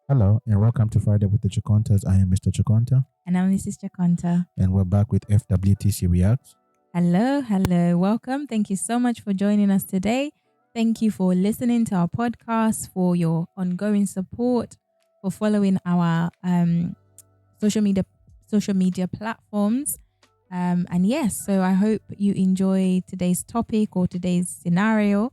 Hello and welcome to Friday with the Chakontas. I am Mr. Chakonta And I'm Mrs. Chakonta. and we're back with FWTC Reacts. Hello. Welcome. Thank you so much for joining us today. Thank you for listening to our podcast, for your ongoing support, for following our social media platforms. And yes, so I hope you enjoy today's topic or today's scenario.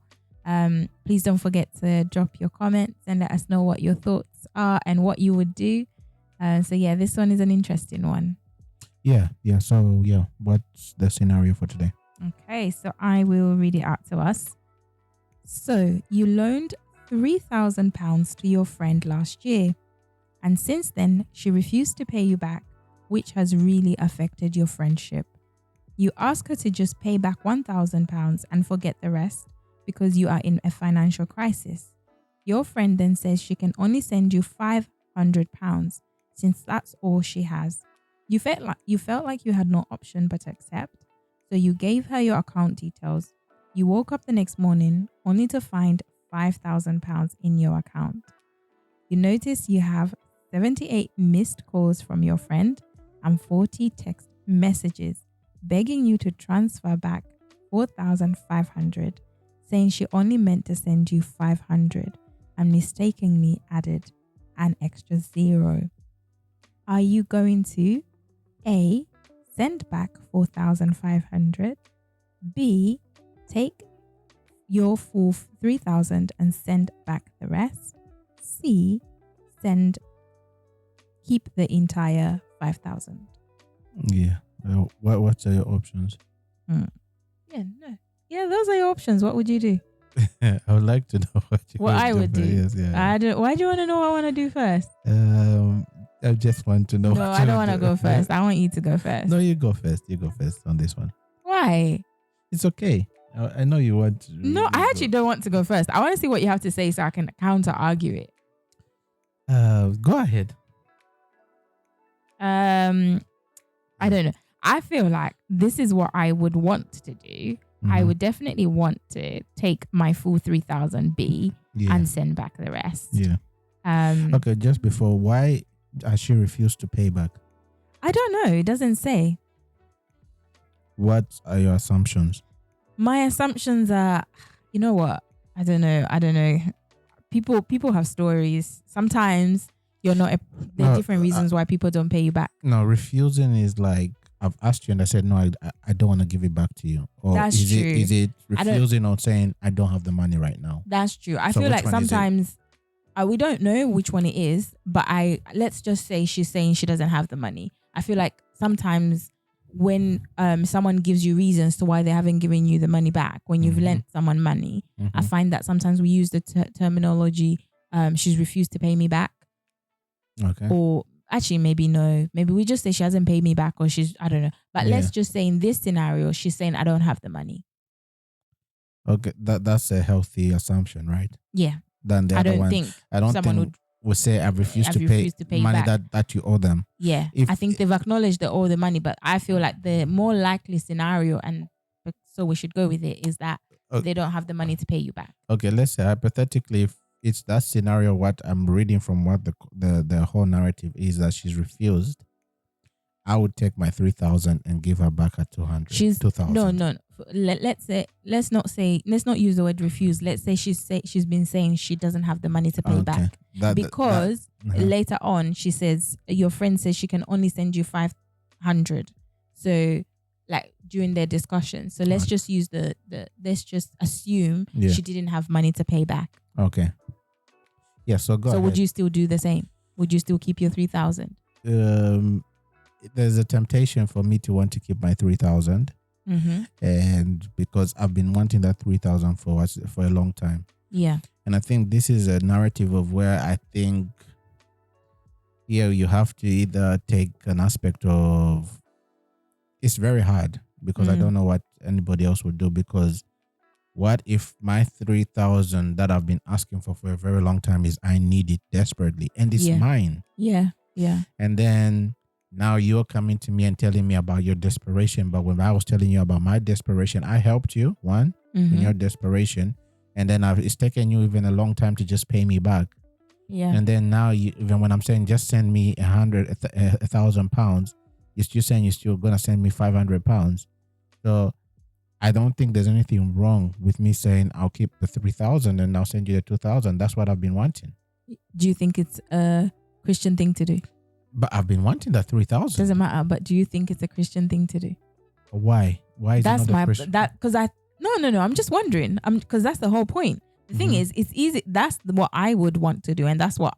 Please don't forget to drop your comments and let us know what your thoughts are and what you would do. So yeah, this one is an interesting one. So what's the scenario for today? Okay, so I will read it out to us. So you loaned £3,000 to your friend last year, and since then she refused to pay you back, which has really affected your friendship. You ask her to just pay back £1,000 and forget the rest because you are in a financial crisis. Your friend then says she can only send you £500 since that's all she has. You felt like you had no option but to accept, so you gave her your account details. You woke up the next morning only to find £5,000 in your account. You notice you have 78 missed calls from your friend and 40 text messages begging you to transfer back 4,500, saying she only meant to send you 500 and mistakenly added an extra zero. Are you going to A, send back 4,500, B, take your full 3,000 and send back the rest, C, keep the entire 5,000? Yeah. What's your options? Yeah, those are your options. What would you do? I would like to know what I would do. Yes, yeah. Why do you want to know what I want to do first? I just want to know. No, I don't want to go first. I want you to go first. No, you go first. You go first on this one. Why? It's okay. I know you want to. No, I actually don't want to go first. I want to see what you have to say so I can counter argue it. Go ahead. I don't know. I feel like this is what I would want to do. I would definitely want to take my full 3,000 B and send back the rest. Yeah. Okay, just before, why has she refused to pay back? I don't know. It doesn't say. What are your assumptions? My assumptions are, you know what? I don't know. People have stories. Sometimes you're not. There are different reasons why people don't pay you back. No, refusing is like, I've asked you and I said, no, I don't want to give it back to you. Or That's is true. Is it refusing or saying, I don't have the money right now? That's true. I feel like sometimes we don't know which one it is, but let's just say she's saying she doesn't have the money. I feel like sometimes when someone gives you reasons to why they haven't given you the money back, when you've lent someone money, I find that sometimes we use the terminology, she's refused to pay me back. Okay. Or actually, maybe no. Maybe we just say she hasn't paid me back, or I don't know. But let's just say in this scenario, she's saying I don't have the money. Okay, that's a healthy assumption, right? Yeah. Than the I other don't one. think I don't someone think would say I've refused to pay money back. that you owe them. Yeah. I think they've acknowledged they owe the money, but I feel like the more likely scenario, and so we should go with it, is that they don't have the money to pay you back. Okay, let's say hypothetically, if it's that scenario, what I'm reading from what the whole narrative is that she's refused, I would take my 3,000 and give her back at 200. 2,000. No. Let's not use the word refuse. Let's say she's been saying she doesn't have the money to pay back because later on she says your friend says she can only send you 500. So like during their discussion. So let's just use let's just assume she didn't have money to pay back. Okay. Yeah. So go ahead. Would you still do the same? Would you still keep your 3,000? There's a temptation for me to want to keep my 3,000. And because I've been wanting that 3,000 for a long time. Yeah. And I think this is a narrative of where I think you have to either take an aspect of, it's very hard because I don't know what anybody else would do, because what if my 3,000 that I've been asking for a very long time is I need it desperately and it's mine. Yeah. And then now you're coming to me and telling me about your desperation. But when I was telling you about my desperation, I helped you, in your desperation. And then it's taken you even a long time to just pay me back. Yeah. And then now, even when I'm saying just send me £1,000, you're still saying you're still gonna send me £500. So I don't think there's anything wrong with me saying I'll keep the 3,000 and I'll send you the 2,000. That's what I've been wanting. Do you think it's a Christian thing to do? But I've been wanting that 3,000. Doesn't matter. But do you think it's a Christian thing to do? Why? Why is That's it not a Christian? No. I'm just wondering. Because that's the whole point. The thing is, it's easy. That's what I would want to do, and that's what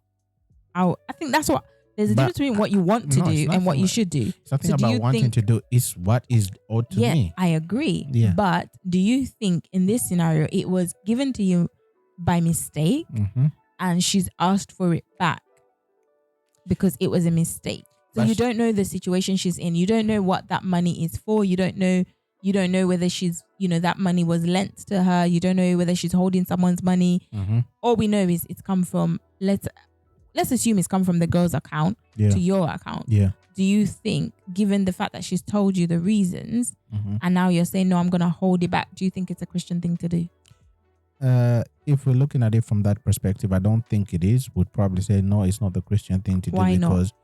I think. That's what there's a difference between what you want to do and what you should do. Something about wanting to do is what is owed to me. I agree. Yeah. But do you think in this scenario it was given to you by mistake, and she's asked for it back because it was a mistake? So you don't know the situation she's in. You don't know what that money is for. You don't know whether she's, that money was lent to her. You don't know whether she's holding someone's money. All we know is it's come from, let's assume it's come from the girl's account to your account. Yeah. Do you think, given the fact that she's told you the reasons and now you're saying, no, I'm going to hold it back, do you think it's a Christian thing to do? If we're looking at it from that perspective, I don't think it is. We'd probably say, no, it's not the Christian thing to do. Why because not?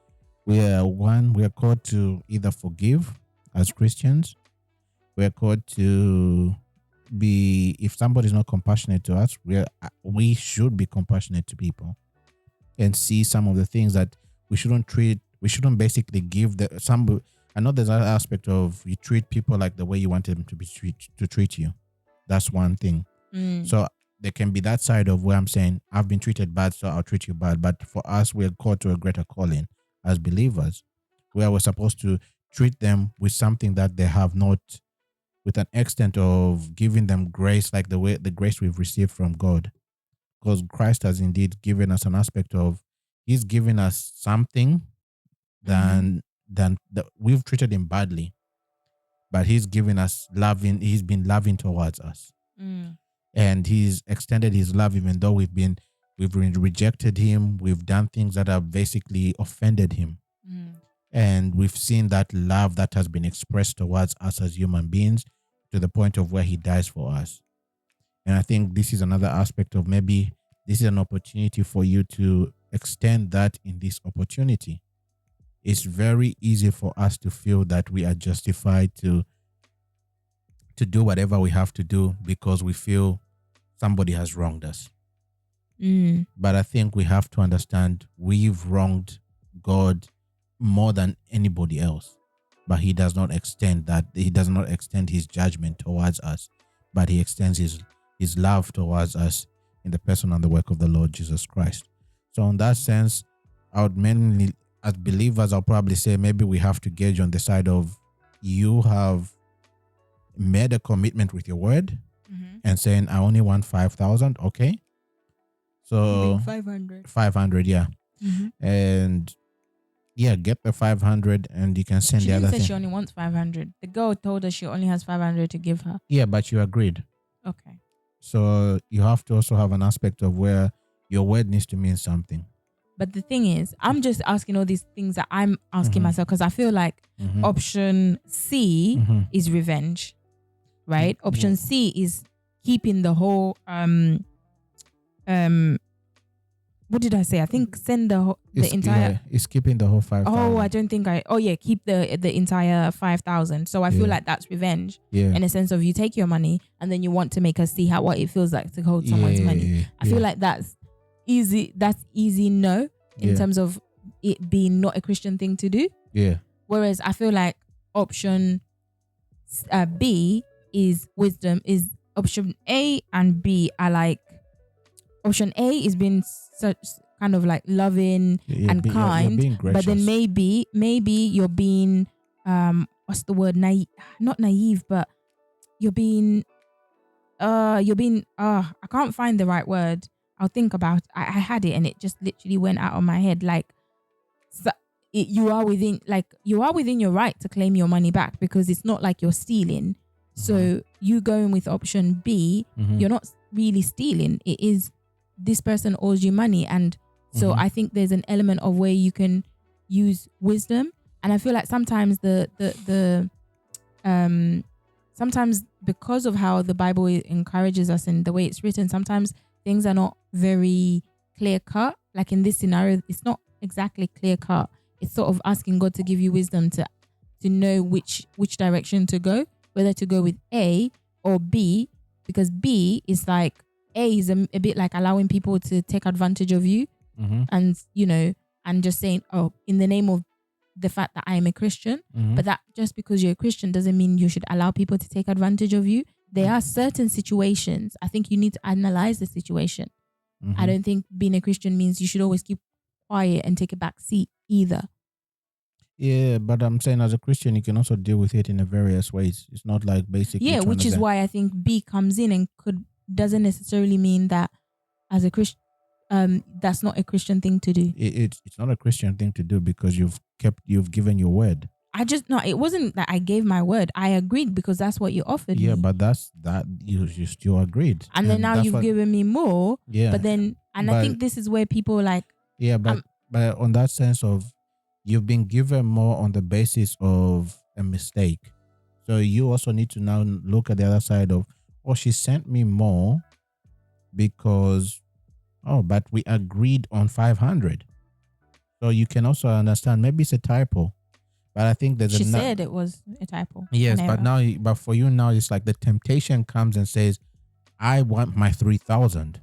we are called to either forgive as Christians. We're called to be, if somebody's not compassionate to us, we should be compassionate to people and see some of the things that we shouldn't basically give I know there's another aspect of you treat people like the way you want them to treat you. That's one thing. So there can be that side of where I'm saying, I've been treated bad, so I'll treat you bad. But for us, we're called to a greater calling as believers, where we're supposed to treat them with something that they have not, with an extent of giving them grace, like the grace we've received from God. Because Christ has indeed given us an aspect of, he's given us something than we've treated him badly, but he's given us he's been loving towards us. And he's extended his love even though we've rejected him, we've done things that have basically offended him. And we've seen that love that has been expressed towards us as human beings to the point of where he dies for us. And I think this is another aspect of, maybe this is an opportunity for you to extend that in this opportunity. It's very easy for us to feel that we are justified to do whatever we have to do because we feel somebody has wronged us. But I think we have to understand we've wronged God more than anybody else. But he does not extend that. He does not extend his judgment towards us, but he extends his love towards us in the person and the work of the Lord Jesus Christ. So in that sense, I would mainly, as believers, I'll probably say maybe we have to gauge on the side of, you have made a commitment with your word and saying, I only want 5,000. Okay. So 500. Yeah. And get the 500 and you can send the other thing. She didn't say she only wants 500. The girl told her she only has 500 to give her. Yeah, but you agreed. Okay. So you have to also have an aspect of where your word needs to mean something. But the thing is, I'm just asking all these things that I'm asking myself because I feel like option C is revenge, right? Option C is keeping the whole what did I say? I think send the entire. Yeah, it's keeping the whole 5,000. Oh, I don't think keep the entire 5,000. So I feel like that's revenge. Yeah. In a sense of, you take your money and then you want to make her see what it feels like to hold someone's money. I feel like that's easy. That's easy. No, in terms of it being not a Christian thing to do. Yeah. Whereas I feel like option B is wisdom. Is option A and B are like. Option A is being such kind of like loving and kind, but then maybe you're being what's the word, naive? Not naive, but you're being I can't find the right word. I'll think about. I had it and it just literally went out of my head. Like, you are within your right to claim your money back because it's not like you're stealing. So you going with option B, you're not really stealing. It is, this person owes you money. And so I think there's an element of where you can use wisdom. And I feel like sometimes sometimes because of how the Bible encourages us and the way it's written, sometimes things are not very clear cut. Like in this scenario, it's not exactly clear cut. It's sort of asking God to give you wisdom to know which direction to go, whether to go with A or B, because B is like, A is a bit like allowing people to take advantage of you, and and just saying, oh, in the name of the fact that I am a Christian, but that just because you're a Christian doesn't mean you should allow people to take advantage of you. There are certain situations. I think you need to analyze the situation. I don't think being a Christian means you should always keep quiet and take a back seat either. Yeah, but I'm saying as a Christian, you can also deal with it in a various ways. It's not like basically. Yeah, which is why I think B comes in and doesn't necessarily mean that as a Christian, that's not a Christian thing to do. It's not a Christian thing to do because you've given your word. It wasn't that I gave my word. I agreed because that's what you offered me. Yeah, but you still agreed. And then now you've given me more. Yeah. But then, I think this is where people like. Yeah, but on that sense of you've been given more on the basis of a mistake. So you also need to now look at the other side of, oh, she sent me more because, but we agreed on 500. So you can also understand maybe it's a typo. But I think she said it was a typo. Yes, but for you now, it's like the temptation comes and says, I want my 3,000.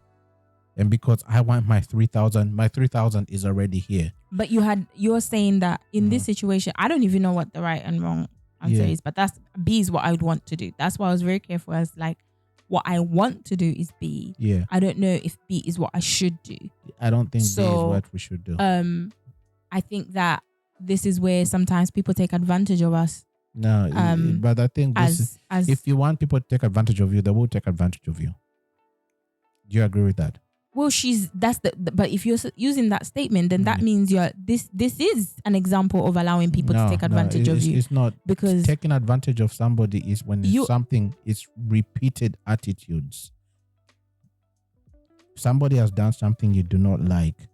And because I want my 3,000 is already here. But you're saying that in this situation, I don't even know what the right and wrong answer is, but B is what I would want to do. That's why I was very careful as like, what I want to do is B. Yeah. I don't know if B is what I should do. I don't think B is what we should do. I think that this is where sometimes people take advantage of us. No, but I think if you want people to take advantage of you, they will take advantage of you. Do you agree with that? Well, but if you're using that statement, then that means this is an example of allowing people to take advantage of you. It's not, because taking advantage of somebody is when something is repeated attitudes. Somebody has done something you do not like.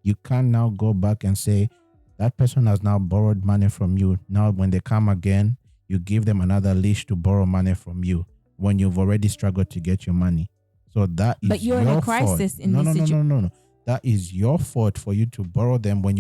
You can't now go back and say that person has now borrowed money from you. Now, when they come again, you give them another leash to borrow money from you when you've already struggled to get your money. So that is. But you're in a crisis in this situation. No. That is your fault for you to borrow them when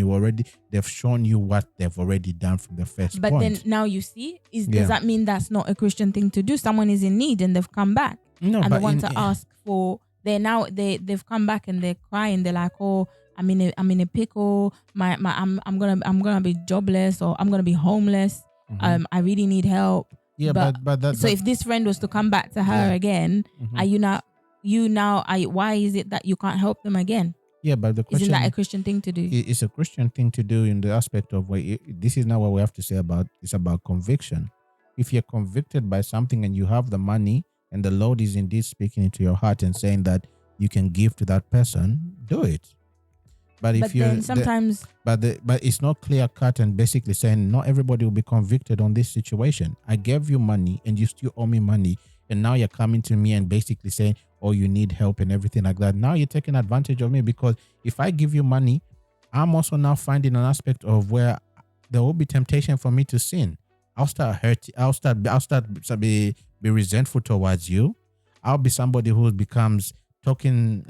they've shown you what they've already done from the first point. But then now you see, does that mean that's not a Christian thing to do? Someone is in need and they've come back and they want to ask for. They've come back and they're crying. They're like, oh, I'm in a pickle. I'm gonna be jobless or I'm gonna be homeless. I really need help. Yeah, but so if this friend was to come back to her again, are you not? Why is it that you can't help them again? Yeah, but the question, isn't that a Christian thing to do? It's a Christian thing to do in the aspect of where this is not what we have to say about. It's about conviction. If you're convicted by something and you have the money and the Lord is indeed speaking into your heart and saying that you can give to that person, do it. But if you sometimes, but it's not clear cut and basically saying not everybody will be convicted on this situation. I gave you money and you still owe me money, and now you're coming to me and basically saying, "Oh, you need help" and everything like that. Now you're taking advantage of me because if I give you money, I'm also now finding an aspect of where there will be temptation for me to sin. I'll start hurting. I'll start be resentful towards you. I'll be somebody who becomes talking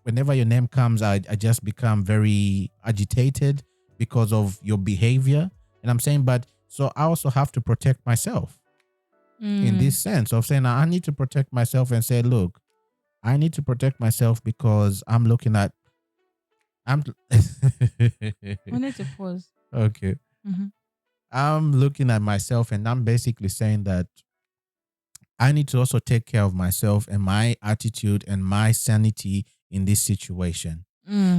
whenever your name comes, I just become very agitated because of your behavior. And I'm saying, but so I also have to protect myself in this sense of saying, I need to protect myself and say, look, I need to protect myself because I need to pause. Okay. Mm-hmm. I'm looking at myself and I'm basically saying that I need to also take care of myself and my attitude and my sanity in this situation,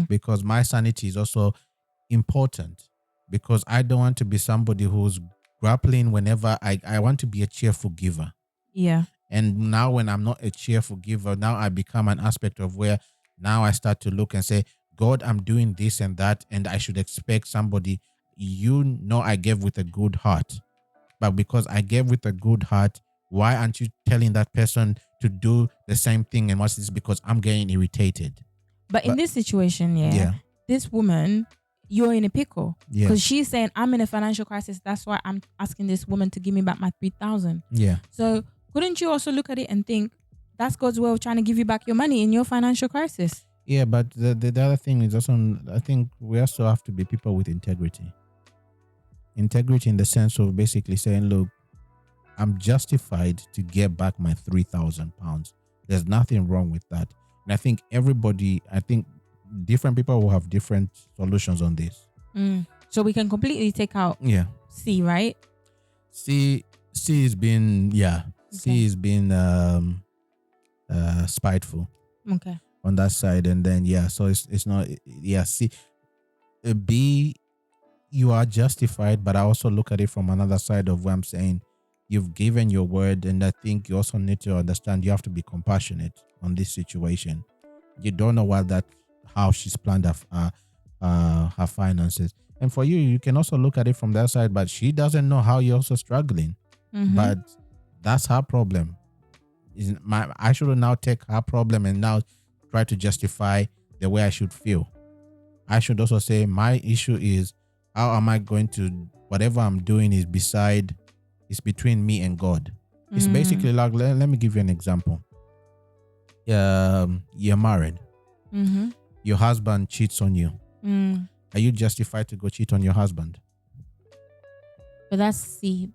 because my sanity is also important, because I don't want to be somebody who's grappling whenever I want to be a cheerful giver. Yeah. And now when I'm not a cheerful giver, now I become an aspect of where now I start to look and say, God, I'm doing this and that, and I should expect somebody, I gave with a good heart. But because I gave with a good heart, why aren't you telling that person to do the same thing? And what's this? Because I'm getting irritated. But in this situation, this woman, you're in a pickle. Because she's saying, I'm in a financial crisis. That's why I'm asking this woman to give me back my 3,000. Yeah. So couldn't you also look at it and think, that's God's way of trying to give you back your money in your financial crisis? Yeah, but the other thing is also, I think we also have to be people with integrity. Integrity in the sense of basically saying, look, I'm justified to get back my £3,000. There's nothing wrong with that. And I think different people will have different solutions on this. So we can completely take out C, right? C is being C is being spiteful. Okay. On that side, and then so it's not C. B, you are justified, but I also look at it from another side of where I'm saying you've given your word, and I think you also need to understand you have to be compassionate on this situation. You don't know how she's planned her finances, and for you can also look at it from that side, but she doesn't know how you're also struggling. But that's her problem. I should now take her problem and now try to justify the way I should feel. I should also say my issue is, how am I going to, whatever I'm doing is between me and God. It's basically like, let me give you an example. You're married. Your husband cheats on you. Are you justified to go cheat on your husband? But that's C,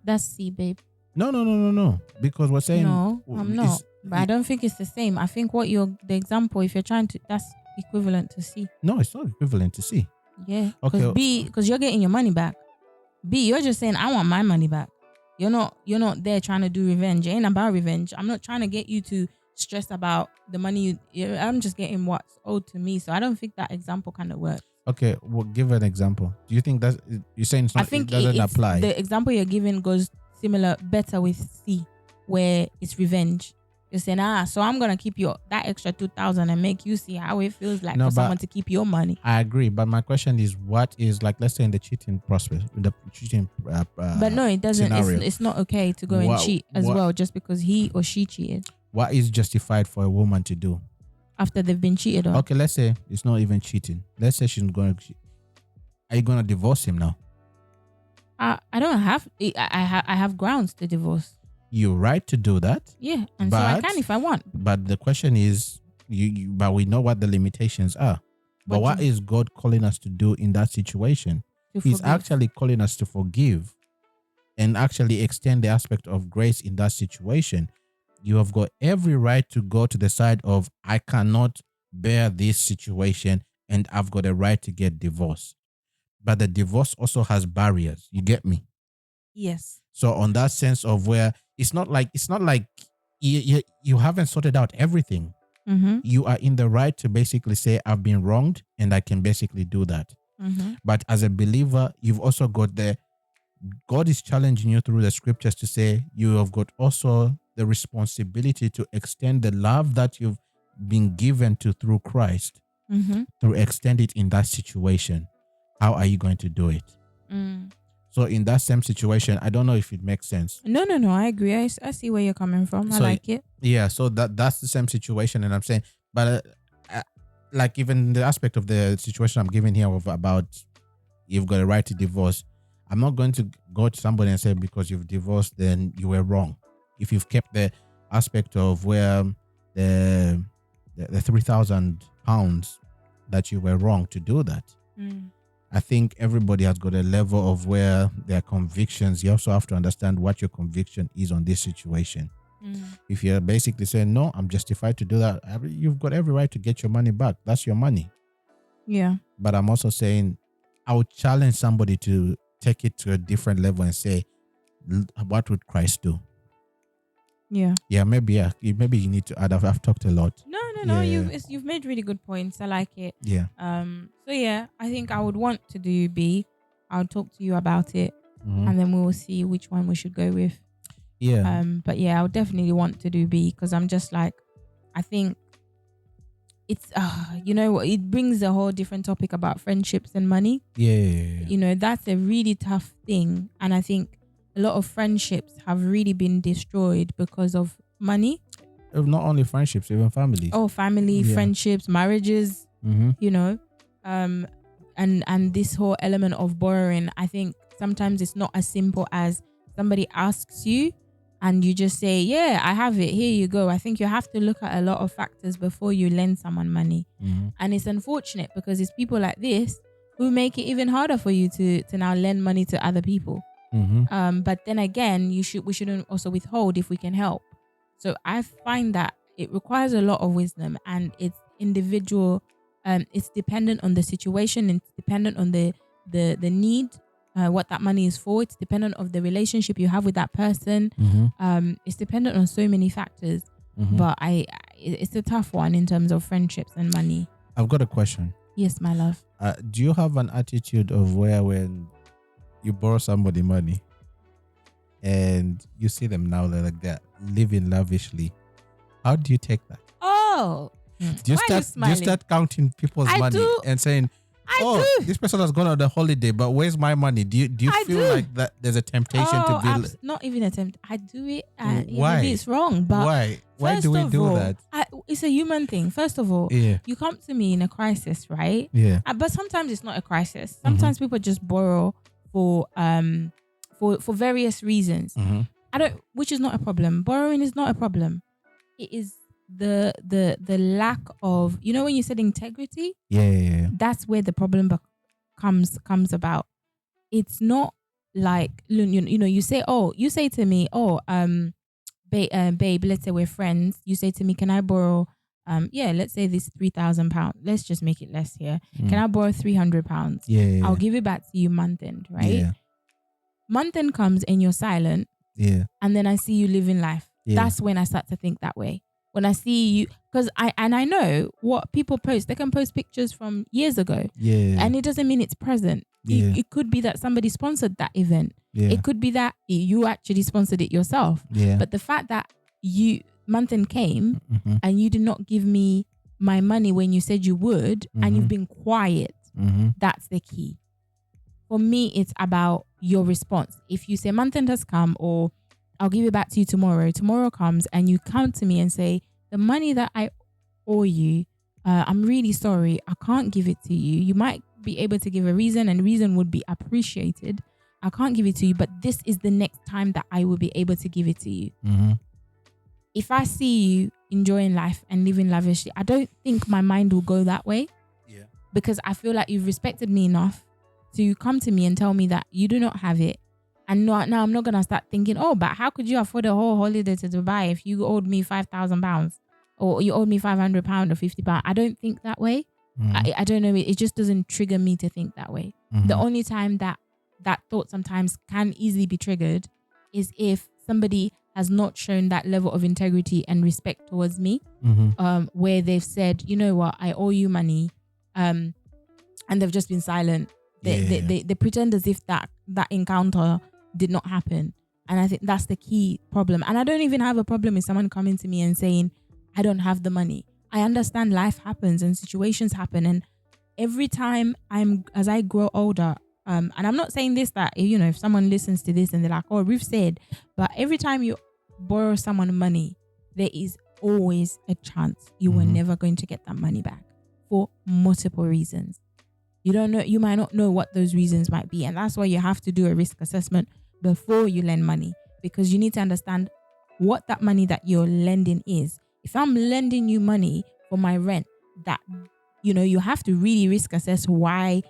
babe. No. Because we're saying no, I'm not. But I don't think it's the same. I think the example, if you're trying to, that's equivalent to C. No, it's not equivalent to C. Yeah. Because B, because you're getting your money back. B, you're just saying, I want my money back. You're not there trying to do revenge. It ain't about revenge. I'm not trying to get you to stress about the money. I'm just getting what's owed to me. So I don't think that example kind of works. Okay, well, give an example. Do you think that you're saying it's not, I think it doesn't apply? The example you're giving goes better with C, where it's revenge. You're saying, so I'm gonna keep that extra 2,000 and make you see how it feels like for someone to keep your money. I agree, but my question is, what is, like, let's say in the cheating process, the cheating but no, it doesn't. It's not okay to go and cheat as well just because he or she cheated. What is justified for a woman to do after they've been cheated on? Okay, let's say it's not even cheating. Let's say she's going to. Are you going to divorce him now? I don't have. I have grounds to divorce. You're right to do that. Yeah, and so I can if I want. But the question is, but we know what the limitations are. But what is God calling us to do in that situation? He's actually calling us to forgive and actually extend the aspect of grace in that situation. You have got every right to go to the side of, I cannot bear this situation and I've got a right to get divorced. But the divorce also has barriers. You get me? Yes. So on that sense of where it's not like you haven't sorted out everything. Mm-hmm. You are in the right to basically say, I've been wronged and I can basically do that. Mm-hmm. But as a believer, you've also got God is challenging you through the scriptures to say you have got also the responsibility to extend the love that you've been given to through Christ, to extend it in that situation. How are you going to do it? So in that same situation, I don't know if it makes sense. No, I agree. I see where you're coming from. I like it. Yeah, so that's the same situation, and I'm saying, but like even the aspect of the situation I'm giving here about you've got a right to divorce, I'm not going to go to somebody and say because you've divorced, then you were wrong. If you've kept the aspect of where the £3,000 that you were wrong to do that. I think everybody has got a level of where their convictions, you also have to understand what your conviction is on this situation. If you're basically saying, no, I'm justified to do that, you've got every right to get your money back. That's your money. Yeah. But I'm also saying, I would challenge somebody to take it to a different level and say, what would Christ do? Yeah. Yeah, maybe you need to add. I've talked a lot. No. You've made really good points. I like it. Yeah. So yeah, I think I would want to do B. I'll talk to you about it, and then we will see which one we should go with. Yeah. But yeah, I would definitely want to do B because I'm just like, I think it's it brings a whole different topic about friendships and money. Yeah. That's a really tough thing, and I think a lot of friendships have really been destroyed because of money. Not only friendships, even families. Oh, family, friendships, marriages. And this whole element of borrowing. I think sometimes it's not as simple as somebody asks you and you just say, yeah, I have it, here you go. I think you have to look at a lot of factors before you lend someone money. And it's unfortunate because it's people like this who make it even harder for you to now lend money to other people. But then again, we shouldn't also withhold if we can help. So I find that it requires a lot of wisdom, and it's individual. It's dependent on the situation. It's dependent on the need, what that money is for. It's dependent on the relationship you have with that person. It's dependent on so many factors. But it's a tough one in terms of friendships and money. I've got a question. Yes, my love. Do you have an attitude of where when you borrow somebody money and you see them now like that living lavishly, how do you take that? Oh, do you start counting people's money and saying, this person has gone on the holiday, but where's my money? Do you feel like that there's a temptation to be not even a tempt? I do it. Why? Maybe it's wrong, but why do we do that? It's a human thing. First of all, you come to me in a crisis, right? But sometimes it's not a crisis. Sometimes people just borrow for various reasons. Which is not a problem. Borrowing is not a problem. It is the lack of, when you said integrity, that's where the problem comes about. It's not like, you say to me, babe, let's say we're friends, you say to me, can I borrow let's say this £3,000, let's just make it less here. Can I borrow £300? I'll give it back to you month end, right? Month end comes and you're silent, and then I see you living life. That's when I start to think that way. When I see you, because I know what people post. They can post pictures from years ago, and it doesn't mean it's present. It could be that somebody sponsored that event. It could be that you actually sponsored it yourself. But the fact that month end came and you did not give me my money when you said you would, and you've been quiet, that's the key. For me, it's about your response. If you say month end has come, or I'll give it back to you tomorrow. Tomorrow comes and you come to me and say, the money that I owe you, I'm really sorry, I can't give it to you. You might be able to give a reason, and reason would be appreciated. I can't give it to you, but this is the next time that I will be able to give it to you. If I see you enjoying life and living lavishly, I don't think my mind will go that way. Because I feel like you've respected me enough to come to me and tell me that you do not have it. And now I'm not going to start thinking, but how could you afford a whole holiday to Dubai if you owed me £5,000 or you owed me £500 or £50? I don't think that way. I don't know. It just doesn't trigger me to think that way. The only time that thought sometimes can easily be triggered is if somebody has not shown that level of integrity and respect towards me, where they've said, you know what, I owe you money, and they've just been silent. They pretend as if that encounter did not happen. And I think that's the key problem. And I don't even have a problem with someone coming to me and saying, I don't have the money. I understand life happens and situations happen. And every time as I grow older, and I'm not saying this, that, if someone listens to this and they're like, Ruth said, but every time you borrow someone money, there is always a chance you were never going to get that money back for multiple reasons. You might not know what those reasons might be. And that's why you have to do a risk assessment before you lend money, because you need to understand what that money that you're lending is. If I'm lending you money for my rent, that, you have to really risk assess why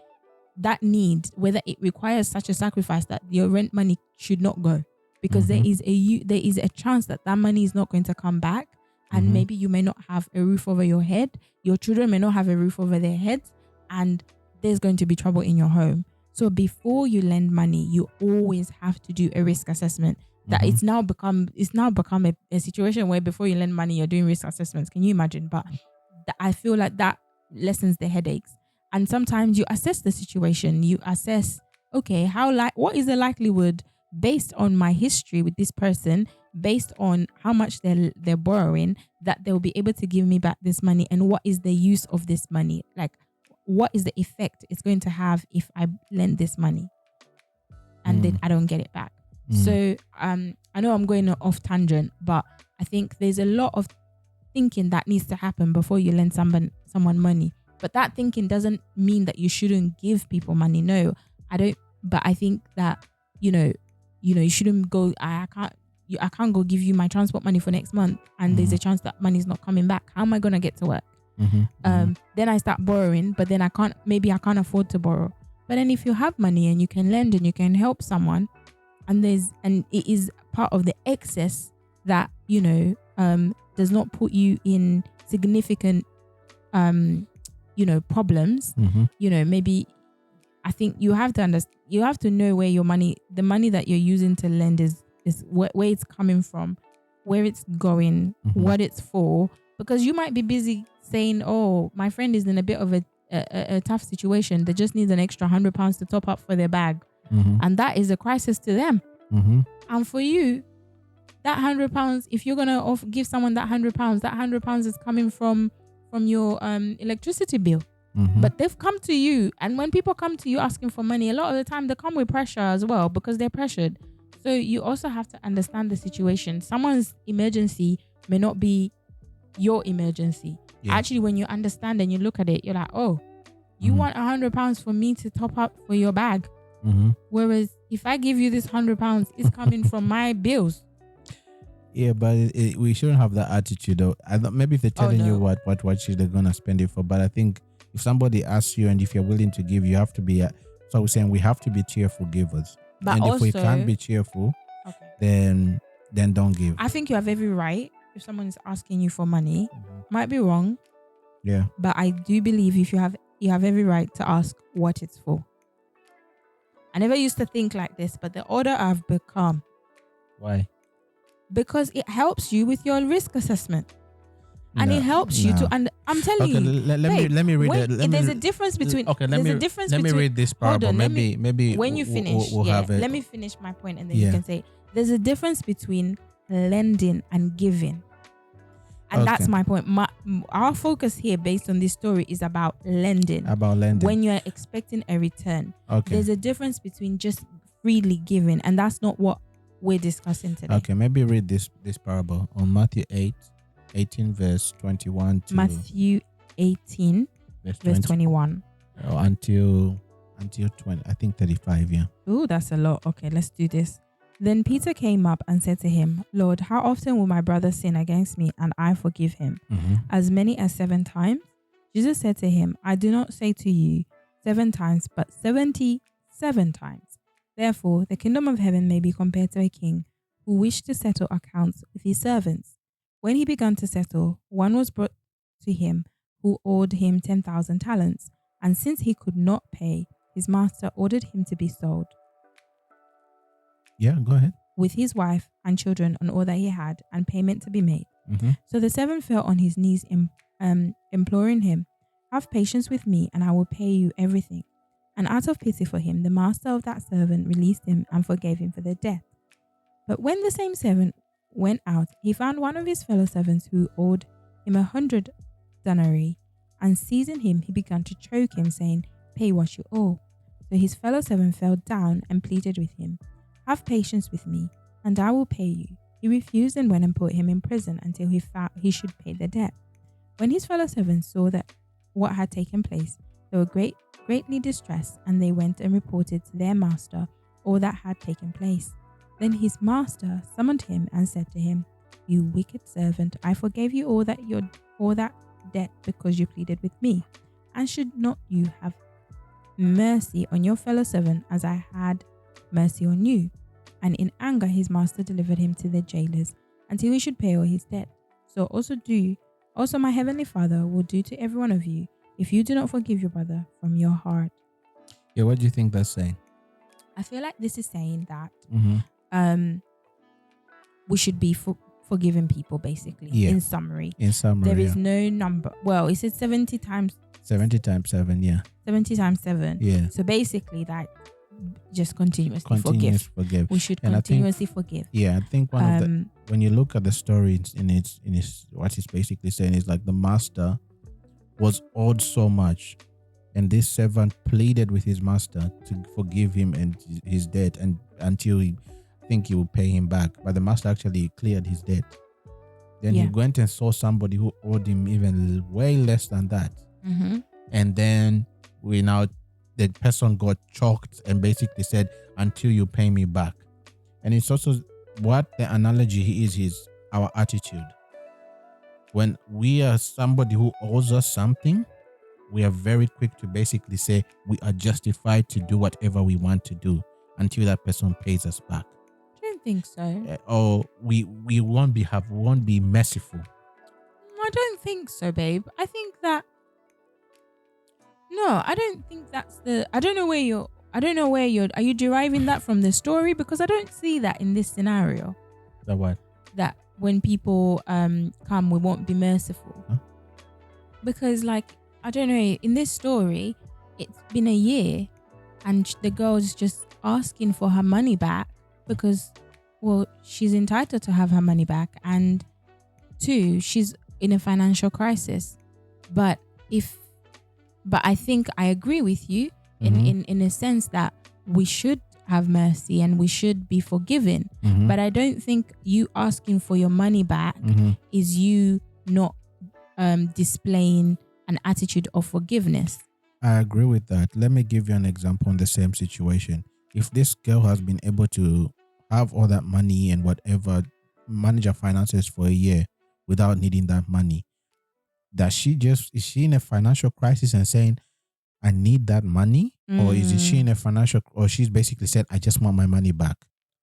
that need, whether it requires such a sacrifice that your rent money should not go, because there is a chance that money is not going to come back. And maybe you may not have a roof over your head. Your children may not have a roof over their heads, and there's going to be trouble in your home. So before you lend money, you always have to do a risk assessment. That it's now become a situation where before you lend money, you're doing risk assessments. Can you imagine? But I feel like that lessens the headaches. And sometimes you assess the situation. You assess, okay, what is the likelihood based on my history with this person, based on how much they're borrowing, that they'll be able to give me back this money, and what is the use of this money? Like, what is the effect it's going to have if I lend this money and then I don't get it back? So I know I'm going off tangent, but I think there's a lot of thinking that needs to happen before you lend someone money. But that thinking doesn't mean that you shouldn't give people money. No, I don't. But I think that, you shouldn't go, I can't, I can't go give you my transport money for next month, and there's a chance that money's not coming back. How am I gonna get to work? Then I start borrowing, but then I can't afford to borrow. But then if you have money and you can lend and you can help someone, and it is part of the excess that does not put you in significant problems. Maybe I think you have to understand. You have to know where the money that you're using to lend is where it's coming from, where it's going, what it's for. Because you might be busy saying, "Oh, my friend is in a bit of a tough situation. They just need an extra £100 to top up for their bag," and that is a crisis to them. And for you, that £100, if you're gonna give someone that £100, that £100 is coming from your electricity bill. But they've come to you, and when people come to you asking for money, a lot of the time they come with pressure as well, because they're pressured. So you also have to understand the situation. Someone's emergency may not be your emergency. Actually, when you understand and you look at it, you're like, oh, you want £100 for me to top up for your bag, whereas if I give you this £100, it's coming from my bills. Yeah, but we shouldn't have that attitude though. Maybe if they're telling you what they're gonna spend it for, but I think if somebody asks you and if you're willing to give, you have to be. So we're saying we have to be cheerful givers. But and also, if we can't be cheerful, then don't give. I think you have every right. If someone is asking you for money, might be wrong. Yeah. But I do believe if you have every right to ask what it's for. I never used to think like this, but the older I've become. Why? Because it helps you with your risk assessment. And it helps you to I'm telling you. Let me read it. There's a difference between let me read this parable. Maybe when you finish, we'll have it. Let me finish my point and then you can say there's a difference between lending and giving. And that's my point. Our focus here based on this story is about lending. When you're expecting a return. There's a difference between just freely giving, and that's not what we're discussing today. Okay, maybe read this parable on Matthew 18 verse 21 to Matthew 18 verse 21 until 20, I think 35. Oh, that's a lot. Okay, let's do this. Then Peter came up and said to him, Lord, how often will my brother sin against me and I forgive him? As many as 7 times? Jesus said to him, I do not say to you 7 times, but 77 times. Therefore, the kingdom of heaven may be compared to a king who wished to settle accounts with his servants. When he began to settle, one was brought to him who owed him 10,000 talents. And since he could not pay, his master ordered him to be sold. Yeah, go ahead. With his wife and children and all that he had, and payment to be made. So the servant fell on his knees, imploring him, have patience with me and I will pay you everything. And out of pity for him, the master of that servant released him and forgave him for the debt. But when the same servant went out, he found one of his fellow servants who owed him 100 denarii, and seizing him, he began to choke him, saying, pay what you owe. So his fellow servant fell down and pleaded with him, have patience with me, and I will pay you. He refused and went and put him in prison until he should pay the debt. When his fellow servants saw that what had taken place, they were greatly distressed, and they went and reported to their master all that had taken place. Then his master summoned him and said to him, you wicked servant, I forgave you all that debt because you pleaded with me. And should not you have mercy on your fellow servant as I had mercy on you? And in anger his master delivered him to the jailers until he should pay all his debt. So also my heavenly Father will do to every one of you if you do not forgive your brother from your heart. Yeah, what do you think that's saying? I feel like this is saying that we should be forgiving people, basically. In summary, there is no number. Well, it said 70 times 7. Yeah, 70 times 7. Yeah. So basically, that just continuously forgive. We should continuously forgive. Yeah, I think one of the, when you look at the story in its what it's basically saying is like the master was owed so much, and this servant pleaded with his master to forgive him and his debt, and until he think he will pay him back. But the master actually cleared his debt. Then he went and saw somebody who owed him even way less than that. And then the person got choked and basically said, until you pay me back. And it's also what the analogy is our attitude. When we are somebody who owes us something, we are very quick to basically say we are justified to do whatever we want to do until that person pays us back. I don't think so. Or we won't be merciful. I don't think so, babe. I think that no, I don't think that's the. I don't know where you're. Are you deriving that from the story? Because I don't see that in this scenario. That what? That when people come, we won't be merciful. Huh? Because like I don't know, in this story, it's been a year, and the girl's just asking for her money back because, well, she's entitled to have her money back, and two, she's in a financial crisis. But I think I agree with you in a sense that we should have mercy and we should be forgiven. But I don't think you asking for your money back is you not displaying an attitude of forgiveness. I agree with that. Let me give you an example on the same situation. If this girl has been able to have all that money and whatever, manage her finances for a year without needing that money, is she in a financial crisis and saying, I need that money? Or is she in a financial, or she's basically said, I just want my money back?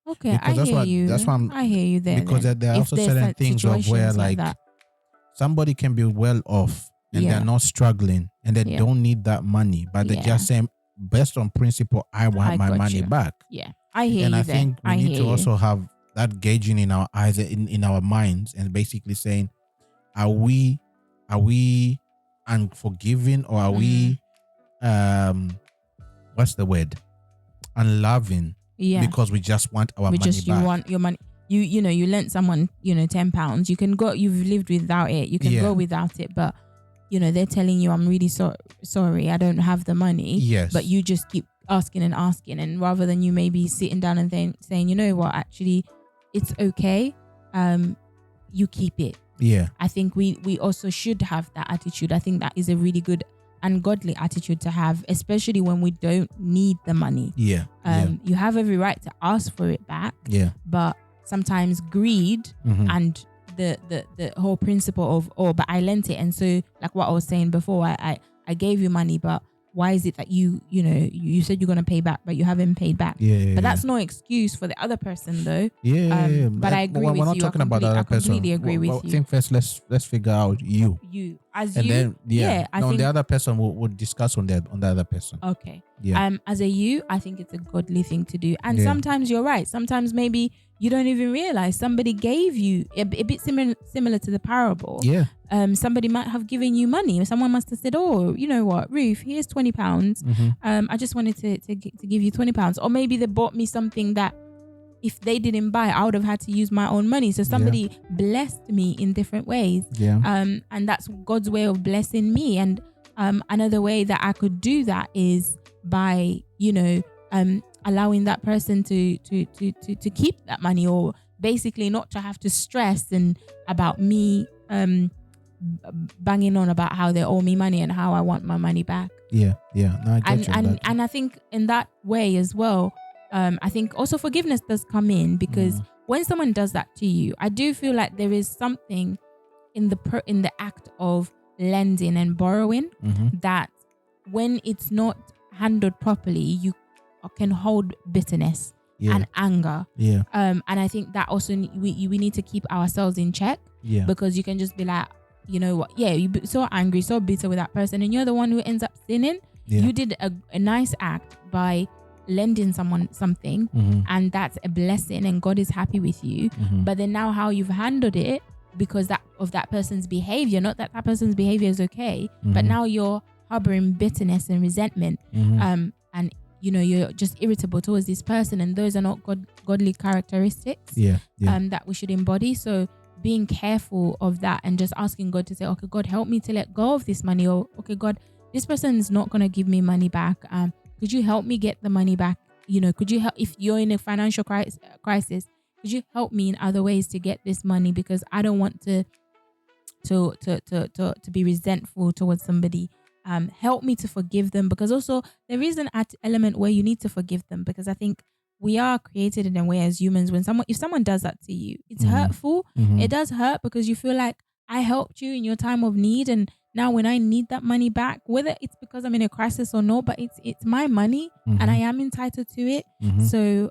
Okay, because I hear you. That's why I hear you there. Because there are also certain things of where like somebody can be well off and they're not struggling and they don't need that money, but they're just saying, based on principle, I want my money back. Yeah, I hear you. And I think we need to also have that gauging in our eyes, in our minds, and basically saying, are we unforgiving, or are we what's the word, unloving? Because we just want our money back. You want your money. You know, you lent someone, £10. You can go, you've lived without it, you can go without it, but they're telling you, I'm really sorry, I don't have the money. Yes. But you just keep asking, and rather than you maybe sitting down and then saying, you know what, actually it's okay, you keep it. Yeah. I think we also should have that attitude. I think that is a really good and godly attitude to have, especially when we don't need the money. Yeah. You have every right to ask for it back. Yeah. But sometimes greed and the whole principle of, but I lent it, and so like what I was saying before, I gave you money, but why is it that you said you're gonna pay back, but you haven't paid back? But that's no excuse for the other person, though. But I agree with you. We're not talking about the other person. I completely agree with you. I think first let's figure out you. And then I think the other person will discuss on the other person. Okay. As a you, I think it's a godly thing to do. And sometimes you're right. Sometimes maybe you don't even realize somebody gave you a bit similar to the parable. Yeah. Somebody might have given you money. Someone must have said, oh, you know what, Ruth, here's £20. I just wanted to give you £20. Or maybe they bought me something that if they didn't buy, I would have had to use my own money. So somebody blessed me in different ways. Yeah. And that's God's way of blessing me. And another way that I could do that is by, allowing that person to keep that money, or basically not to have to stress and about me banging on about how they owe me money and how I want my money back. Yeah. No, I get you. And I think in that way as well, I think also forgiveness does come in, because when someone does that to you, I do feel like there is something in the act of lending and borrowing that when it's not handled properly, you can hold bitterness and anger. And I think that also we need to keep ourselves in check, because you can just be like, you know what, you're so angry, so bitter with that person, and you're the one who ends up sinning. You did a nice act by lending someone something, and that's a blessing, and God is happy with you. But then now how you've handled it, because of that person's behavior, not that person's behavior is okay, but now you're harboring bitterness and resentment, and you're just irritable towards this person, and those are not godly characteristics that we should embody. So being careful of that and just asking God to say, okay, God, help me to let go of this money, or okay, God, this person is not going to give me money back. Could you help me get the money back? Could you help, if you're in a financial crisis, could you help me in other ways to get this money? Because I don't want to be resentful towards somebody. Help me to forgive them, because also there is an element where you need to forgive them, because I think we are created in a way as humans. If someone does that to you, it's Mhm. hurtful. Mhm. It does hurt because you feel like I helped you in your time of need, and now when I need that money back, whether it's because I'm in a crisis or not, but it's my money and I am entitled to it. Mhm. So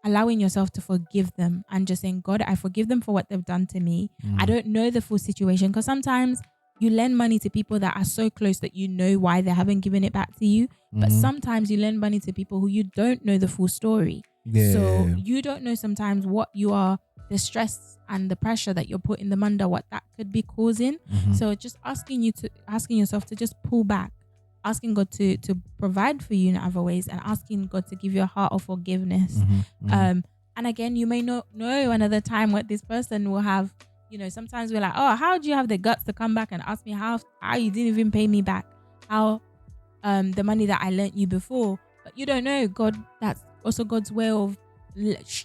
allowing yourself to forgive them and just saying, God, I forgive them for what they've done to me. I don't know the full situation, because sometimes you lend money to people that are so close that you know why they haven't given it back to you. But sometimes you lend money to people who you don't know the full story. Yeah. So you don't know sometimes what you are, the stress and the pressure that you're putting them under, what that could be causing. So just asking yourself to just pull back, asking God to provide for you in other ways, and asking God to give you a heart of forgiveness. And again, you may not know another time what this person will have. You know, sometimes we're like, oh, how do you have the guts to come back and ask me how you didn't even pay me back? How the money that I lent you before? But you don't know. God, that's also God's way of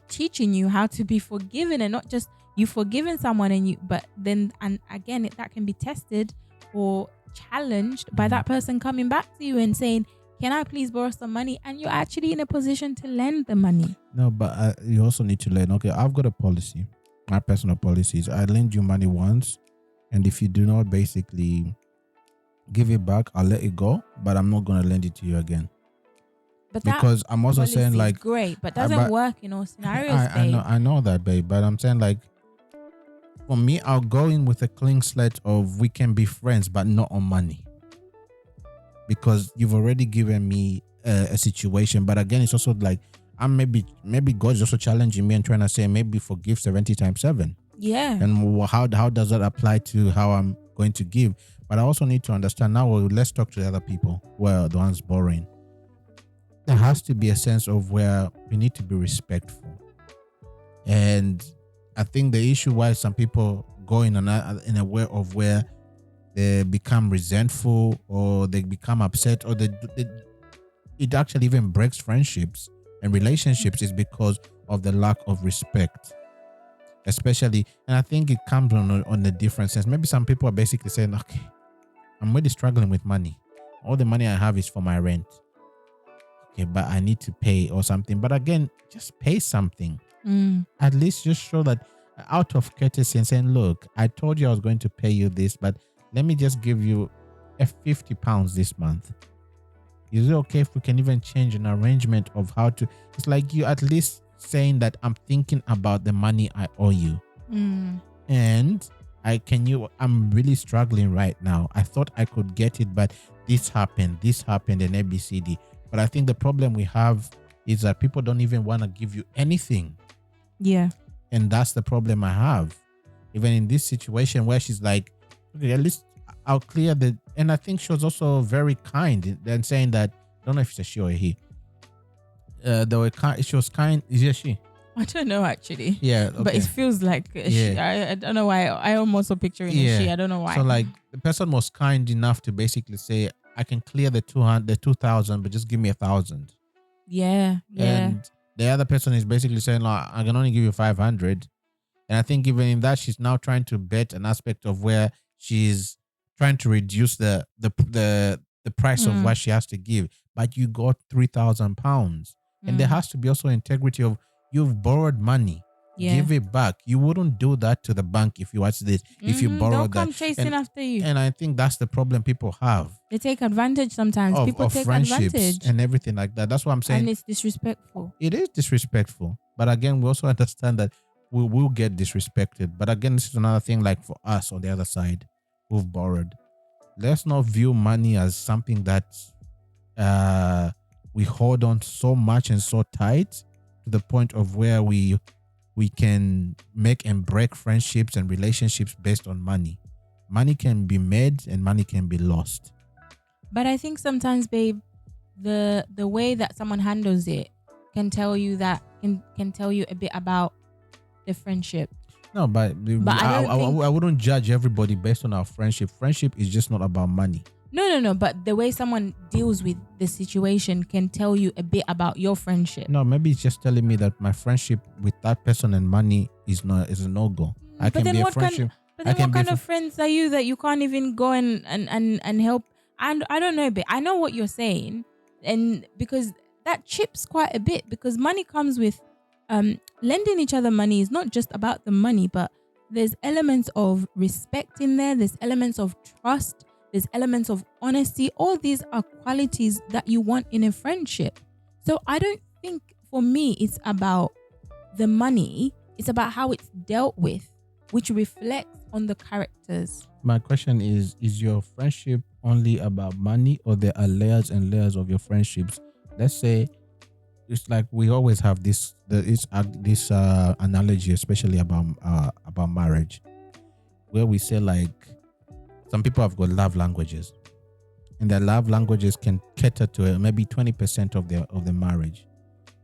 teaching you how to be forgiven, and not just you forgiving someone but then, and again, that can be tested or challenged by that person coming back to you and saying, can I please borrow some money? And you're actually in a position to lend the money. No, but you also need to learn. Okay, I've got a policy. My personal policy is I lend you money once, and if you do not basically give it back, I'll let it go, but I'm not going to lend it to you again. But because I'm also saying, like, great, but doesn't work in all scenarios. I know that, babe, but I'm saying, like, for me, I'll go in with a clean slate of we can be friends, but not on money, because you've already given me a situation. But again, it's also like I'm maybe God's also challenging me and trying to say maybe forgive 70 times 7. Yeah. And how does that apply to how I'm going to give? But I also need to understand now. Well, let's talk to the other people. Well, the ones borrowing. There has to be a sense of where we need to be respectful. And I think the issue why some people go in a way of where they become resentful or they become upset or it actually even breaks friendships and relationships is because of the lack of respect. Especially, and I think it comes on a different sense. Maybe some people are basically saying, okay, I'm really struggling with money. All the money I have is for my rent. Okay, but I need to pay or something. But again, just pay something. At least just show that out of courtesy and saying, look, I told you I was going to pay you this, but let me just give you a £50 this month. Is it okay if we can even change an arrangement of how to? It's like you at least saying that I'm thinking about the money I owe you. And I'm really struggling right now. I thought I could get it, but this happened and ABCD. But I think the problem we have is that people don't even want to give you anything. Yeah. And that's the problem I have. Even in this situation where she's like, okay, at least I'll clear the, and I think she was also very kind and saying that, I don't know if it's a she or a he. She was kind. Is it a she? I don't know actually. Yeah. Okay. But it feels like a she. I don't know why. I am also picturing a she. I don't know why. So like the person was kind enough to basically say, I can clear the 2,000, but just give me 1,000. Yeah. And the other person is basically saying, like, I can only give you 500. And I think even in that, she's now trying to bet an aspect of where she's trying to reduce the price of what she has to give. But you got £3,000. And there has to be also integrity of you've borrowed money. Yeah. Give it back. You wouldn't do that to the bank if you watch this. If you borrow that, they'll come chasing after you. And I think that's the problem people have. They take advantage sometimes. People take advantage and everything like that. That's what I'm saying. And it's disrespectful. It is disrespectful. But again, we also understand that we will get disrespected. But again, this is another thing. Like for us on the other side, who've borrowed, let's not view money as something that we hold on so much and so tight to the point of where we can make and break friendships and relationships based on money. Money can be made and money can be lost. But I think sometimes, babe, the way that someone handles it can tell you a bit about the friendship. No, but I wouldn't judge everybody based on our friendship. Friendship is just not about money. No. But the way someone deals with the situation can tell you a bit about your friendship. No, maybe it's just telling me that my friendship with that person and money is a no-go. What kind of friends are you that you can't even go and help? And I don't know, but I know what you're saying, and because that chips quite a bit, because money comes with lending each other money is not just about the money, but there's elements of respect in there. There's elements of trust. There's elements of honesty. All these are qualities that you want in a friendship. So I don't think, for me, it's about the money. It's about how it's dealt with, which reflects on the characters. My question is your friendship only about money, or there are layers and layers of your friendships? Let's say it's like we always have this analogy, especially about marriage, where we say like some people have got love languages, and their love languages can cater to maybe 20% of the marriage.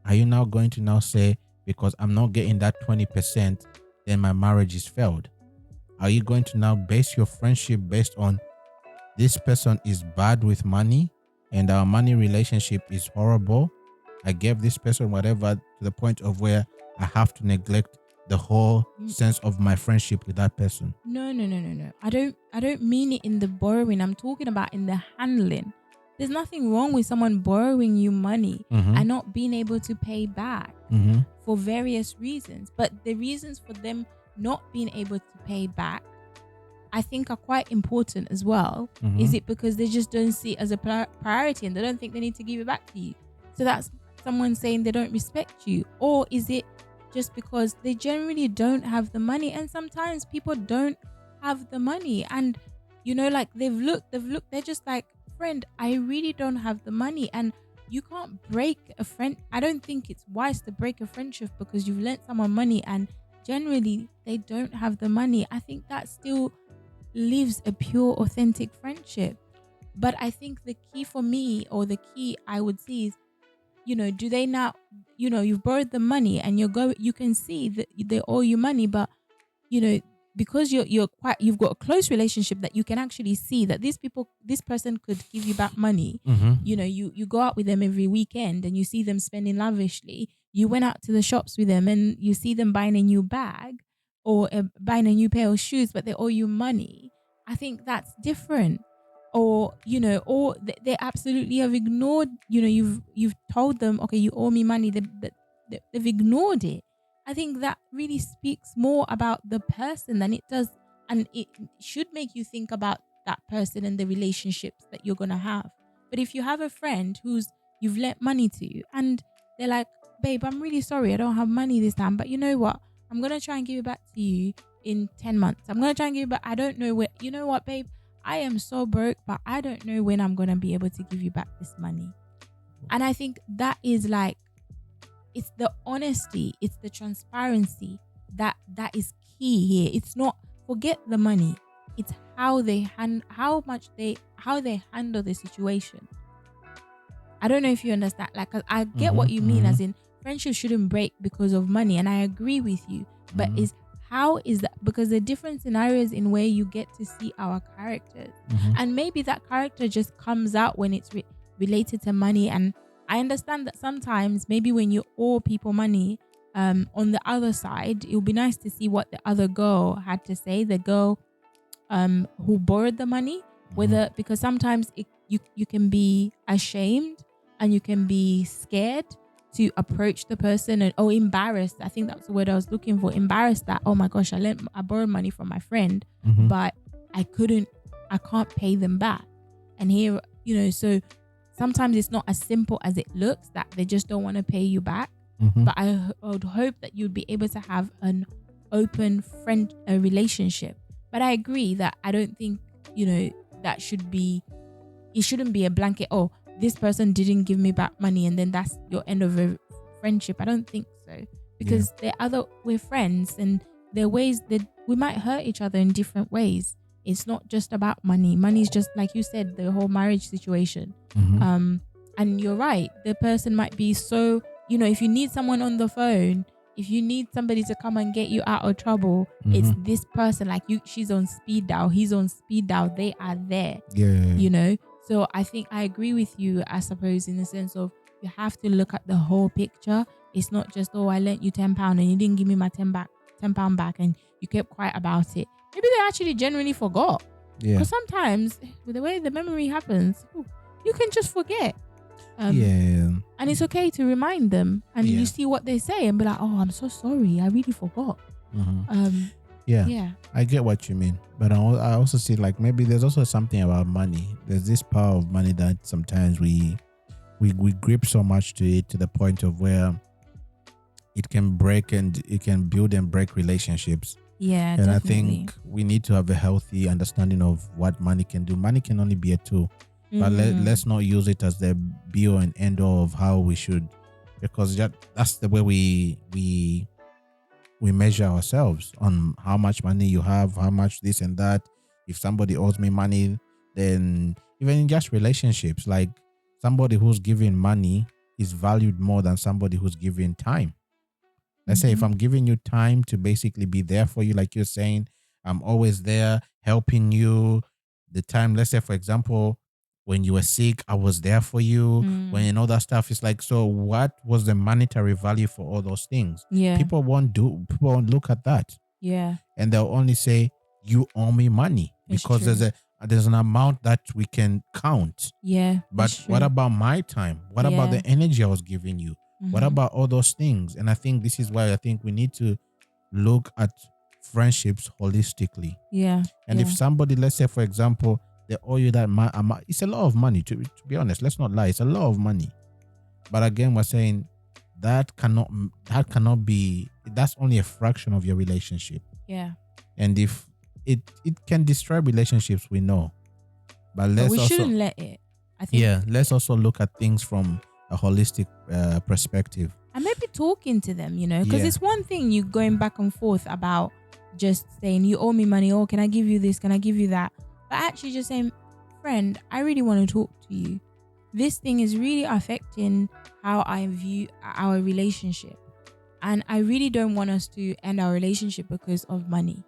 Are you now going to now say, because I'm not getting that 20%, then my marriage is failed? Are you going to now base your friendship based on this person is bad with money and our money relationship is horrible? I gave this person whatever to the point of where I have to neglect the whole sense of my friendship with that person. No. I don't mean it in the borrowing. I'm talking about in the handling. There's nothing wrong with someone borrowing you money and not being able to pay back for various reasons. But the reasons for them not being able to pay back, I think, are quite important as well. Is it because they just don't see it as a priority and they don't think they need to give it back to you? So that's someone saying they don't respect you. Or is it just because they generally don't have the money? And sometimes people don't have the money, and like they've looked, they're just like, friend, I really don't have the money. And you can't break a friend. I don't think it's wise to break a friendship because you've lent someone money and generally they don't have the money. I think that still lives a pure, authentic friendship. But I think the key for me, or the key I would see is, do they now, you've borrowed the money and you can see that they owe you money, but because you've got a close relationship that you can actually see that this person could give you back money. You go out with them every weekend and you see them spending lavishly. You went out to the shops with them and you see them buying a new bag or buying a new pair of shoes, but they owe you money. I think that's different. Or they absolutely have ignored. You've told them, okay, you owe me money. They've ignored it. I think that really speaks more about the person than it does, and it should make you think about that person and the relationships that you're gonna have. But if you have a friend you've lent money to and they're like, babe, I'm really sorry, I don't have money this time, but you know what? I'm gonna try and give it back to you in 10 months. I'm gonna try and give it back. I don't know where. You know what, babe? I am so broke, but I don't know when I'm gonna be able to give you back this money. And I think that is like, it's the honesty, it's the transparency that is key here. It's not, forget the money. It's how they handle the situation. I don't know if you understand. Like, I get what you mean, as in friendship shouldn't break because of money, and I agree with you. But how is that? Because the different scenarios in where you get to see our characters, and maybe that character just comes out when it's related to money. And I understand that sometimes maybe when you owe people money, on the other side, it would be nice to see what the other girl had to say, the girl who borrowed the money, whether, because sometimes you can be ashamed and you can be scared to approach the person, and embarrassed. I think that's the word I was looking for. Embarrassed that, oh my gosh, I borrowed money from my friend, but I can't pay them back. And here, so sometimes it's not as simple as it looks, that they just don't want to pay you back. But I would hope that you'd be able to have an open friend relationship. But I agree that I don't think, that it shouldn't be a blanket, oh, this person didn't give me back money and then that's your end of a friendship. I don't think so. Because we're friends, and there are ways that we might hurt each other in different ways. It's not just about money. Money is just, like you said, the whole marriage situation. And you're right. The person might be so, if you need someone on the phone, if you need somebody to come and get you out of trouble, it's this person. Like she's on speed dial, he's on speed dial. They are there. So I think I agree with you, I suppose, in the sense of you have to look at the whole picture. It's not just, oh, I lent you £10 and you didn't give me my £10 back and you kept quiet about it. Maybe they actually genuinely forgot. Because sometimes with the way the memory happens, you can just forget. And it's okay to remind them, and you see what they say and be like, oh, I'm so sorry, I really forgot. Yeah, I get what you mean, but I also see like maybe there's also something about money. There's this power of money that sometimes we grip so much to it, to the point of where it can break and it can build and break relationships. Yeah, and definitely. I think we need to have a healthy understanding of what money can do. Money can only be a tool, but let's not use it as the be all and end all of how we should, because that's the way we measure ourselves on how much money you have, how much this and that. If somebody owes me money, then even in just relationships, like somebody who's giving money is valued more than somebody who's giving time. Let's say if I'm giving you time to basically be there for you, like you're saying, I'm always there helping you. The time, let's say, for example, when you were sick, I was there for you. When you know that stuff, it's like, so what was the monetary value for all those things? Yeah. People won't look at that. Yeah. And they'll only say, you owe me money, because there's an amount that we can count. Yeah. But what about my time? What about the energy I was giving you? What about all those things? And I think this is why I think we need to look at friendships holistically. Yeah. And if somebody, let's say, for example, they owe you that amount, it's a lot of money, to be honest. Let's not lie. It's a lot of money. But again, we're saying that cannot be, that's only a fraction of your relationship. Yeah. And if it can destroy relationships, we know. But we shouldn't let it. I think. Yeah, let's also look at things from a holistic perspective. And maybe talking to them, because it's one thing you going back and forth about just saying, you owe me money, or can I give you this, can I give you that? But actually just saying, friend, I really want to talk to you. This thing is really affecting how I view our relationship. And I really don't want us to end our relationship because of money.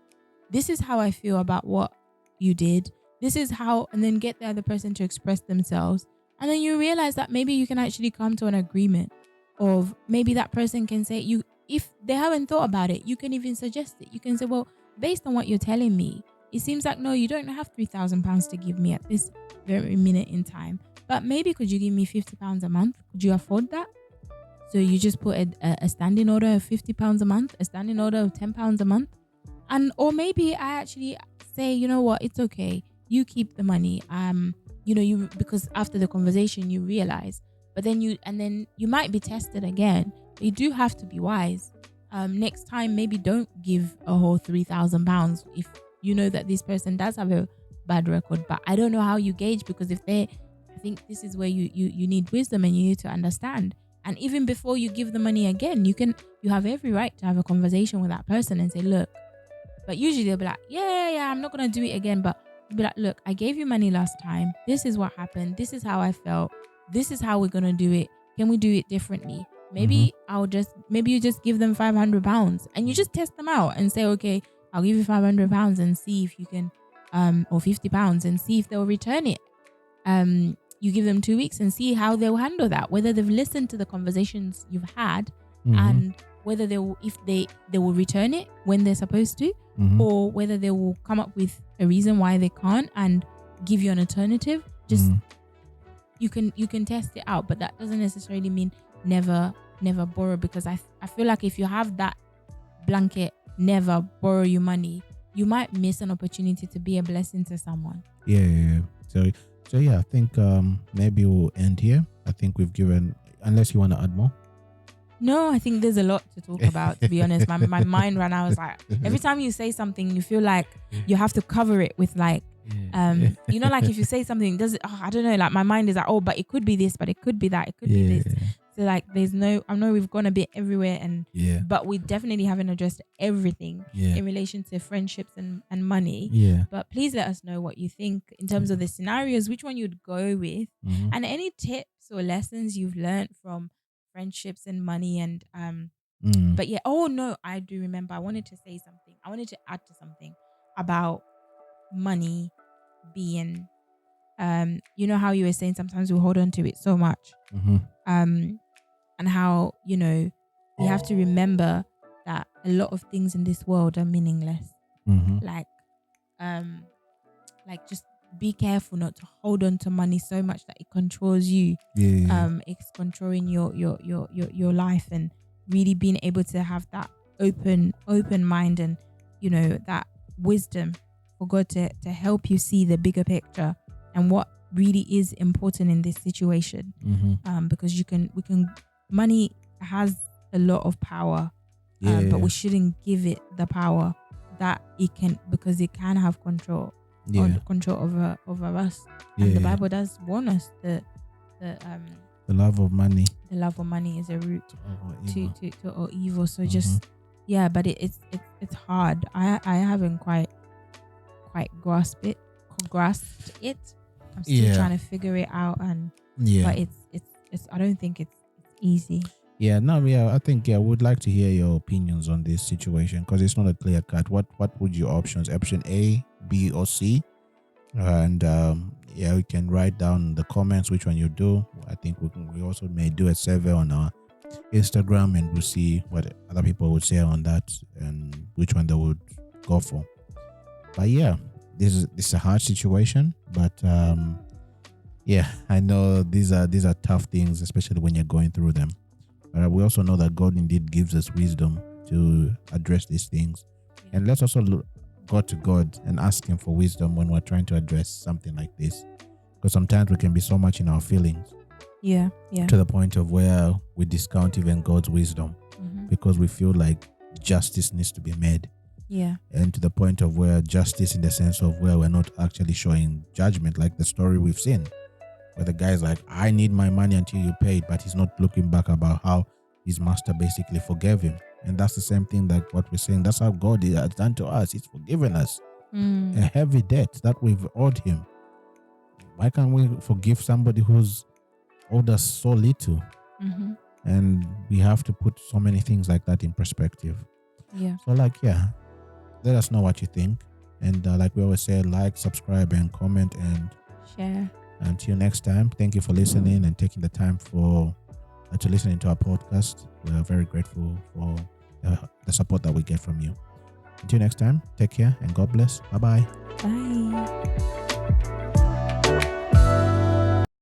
This is how I feel about what you did. This is how, and then get the other person to express themselves. And then you realize that maybe you can actually come to an agreement of, maybe that person can say, if they haven't thought about it, you can even suggest it. You can say, well, based on what you're telling me, it seems like, no, you don't have £3,000 to give me at this very minute in time. But maybe could you give me £50 a month? Could you afford that? So you just put a standing order of £50 a month, a standing order of £10 a month. Or maybe I actually say, you know what, it's okay. You keep the money. Because after the conversation you realize, but then you might be tested again. But you do have to be wise. Next time, maybe don't give a whole £3,000 if you know that this person does have a bad record. But I don't know how you gauge, because I think this is where you need wisdom, and you need to understand. And even before you give the money again, you have every right to have a conversation with that person and say, look. But usually they'll be like, yeah, I'm not gonna do it again. But you'll be like, look, I gave you money last time. This is what happened. This is how I felt. This is how we're gonna do it. Can we do it differently? Maybe maybe you just give them £500 and you just test them out and say, okay, I'll give you £500 and see if you can, or £50 and see if they'll return it. You give them 2 weeks and see how they'll handle that, whether they've listened to the conversations you've had, and whether they will return it when they're supposed to, or whether they will come up with a reason why they can't and give you an alternative. Just you can test it out, but that doesn't necessarily mean never borrow, because I feel like if you have that blanket never borrow you money, you might miss an opportunity to be a blessing to someone. Yeah. So yeah, I think maybe we'll end here. I think we've given, unless you want to add more. No, I think there's a lot to talk about, to be honest. My mind ran out. I was like, every time you say something, you feel like you have to cover it with like, like if you say something, I don't know, like my mind is like, oh, but it could be this, but it could be that, it could be this. So like I know we've gone a bit everywhere, but we definitely haven't addressed everything in relation to friendships and money. But please let us know what you think in terms of the scenarios, which one you'd go with, and any tips or lessons you've learned from friendships and money. And but yeah, oh no, I do remember, I wanted to add to something about money being you know how you were saying sometimes we hold on to it so much, and how we have to remember that a lot of things in this world are meaningless. Like just be careful not to hold on to money so much that it controls you. It's controlling your life, and really being able to have that open mind, and that wisdom for God to help you see the bigger picture and what really is important in this situation. Because money has a lot of power, but we shouldn't give it the power that it can, because it can have control over us. And the Bible does warn us that the love of money is a root to all evil. So just but it's hard. I haven't quite grasped it. I'm still trying to figure it out, and but it's I don't think it's easy. I think would like to hear your opinions on this situation, because it's not a clear cut. What would your options? Option A, B, or C? And you can write down in the comments which one you do. I think we also may do a survey on our Instagram, and we'll see what other people would say on that and which one they would go for. But this is a hard situation, but I know these are tough things, especially when you're going through them. But we also know that God indeed gives us wisdom to address these things. And let's also go to God and ask Him for wisdom when we're trying to address something like this. Because sometimes we can be so much in our feelings. To the point of where we discount even God's wisdom because we feel like justice needs to be made. And to the point of where justice, in the sense of where we're not actually showing judgment, like the story we've seen, where the guy's like, I need my money until you paid, but he's not looking back about how his master basically forgave him. And that's the same thing that what we're saying. That's how God has done to us. He's forgiven us a heavy debt that we've owed him. Why can't we forgive somebody who's owed us so little? And we have to put so many things like that in perspective. So let us know what you think. And like we always say, like, subscribe, and comment, and share. Until next time, thank you for listening and taking the time to listen to our podcast. We are very grateful for the support that we get from you. Until next time, take care and God bless. Bye-bye. Bye.